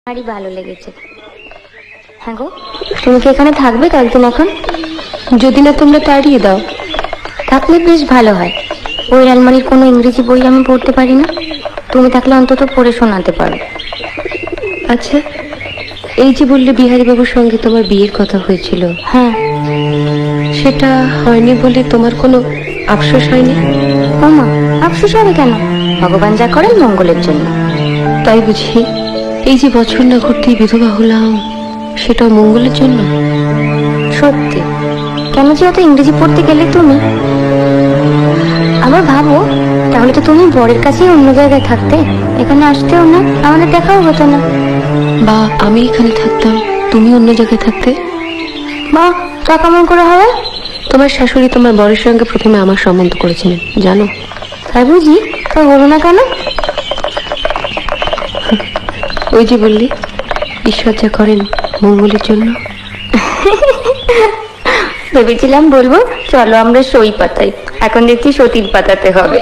আমারই ভালো লেগেছে। হ্যাঁ গো, তুমি কি এখানে থাকবে কয়েকদিন? এখন যদি না তোমরা তাড়িয়ে দাও। থাকলে বেশ ভালো হয়। ওই আলমারির কোনো ইংরেজি বই আমি পড়তে পারি না, তুমি থাকলে অন্তত পড়ে শোনাতে পারো। আচ্ছা, এই যে বললে বিহারী বাবুর সঙ্গে তোমার বিয়ের কথা হয়েছিল, হ্যাঁ। সেটা হয়নি বলে তোমার কোনো আফসোস হয়নি? ও মা, আফসোস হবে কেন? ভগবান যা করেন মঙ্গলের জন্য। তাই বুঝি? এই যে বছর না ঘুরতেই বিধবা হলাম, সেটাও মঙ্গলের জন্য? সত্যি। কেন যে এত ইংরেজি পড়তে গেলে তুমি? আবার ভাবো, তাহলে তো তুমি বরের কাছেই অন্য জায়গায় থাকতে, এখানে আসতেও না, আমাদের দেখাও হতো না। বা আমি এখানে থাকতাম, তুমি অন্য জায়গায় থাকতে। মা, তা কেমন করে হবে? তোমার শাশুড়ি তোমার বরের সঙ্গে প্রথমে আমার সম্বন্ধ করেছিলেন, জানো? তাই বুঝি? তা হলো না কেন? ওই যে বললি, ঈশ্বর যা করেন মঙ্গলের জন্য। ভেবেছিলাম বলবো চলো আমরা সই পাতাই, এখন দেখছি সতীর পাতাতে হবে।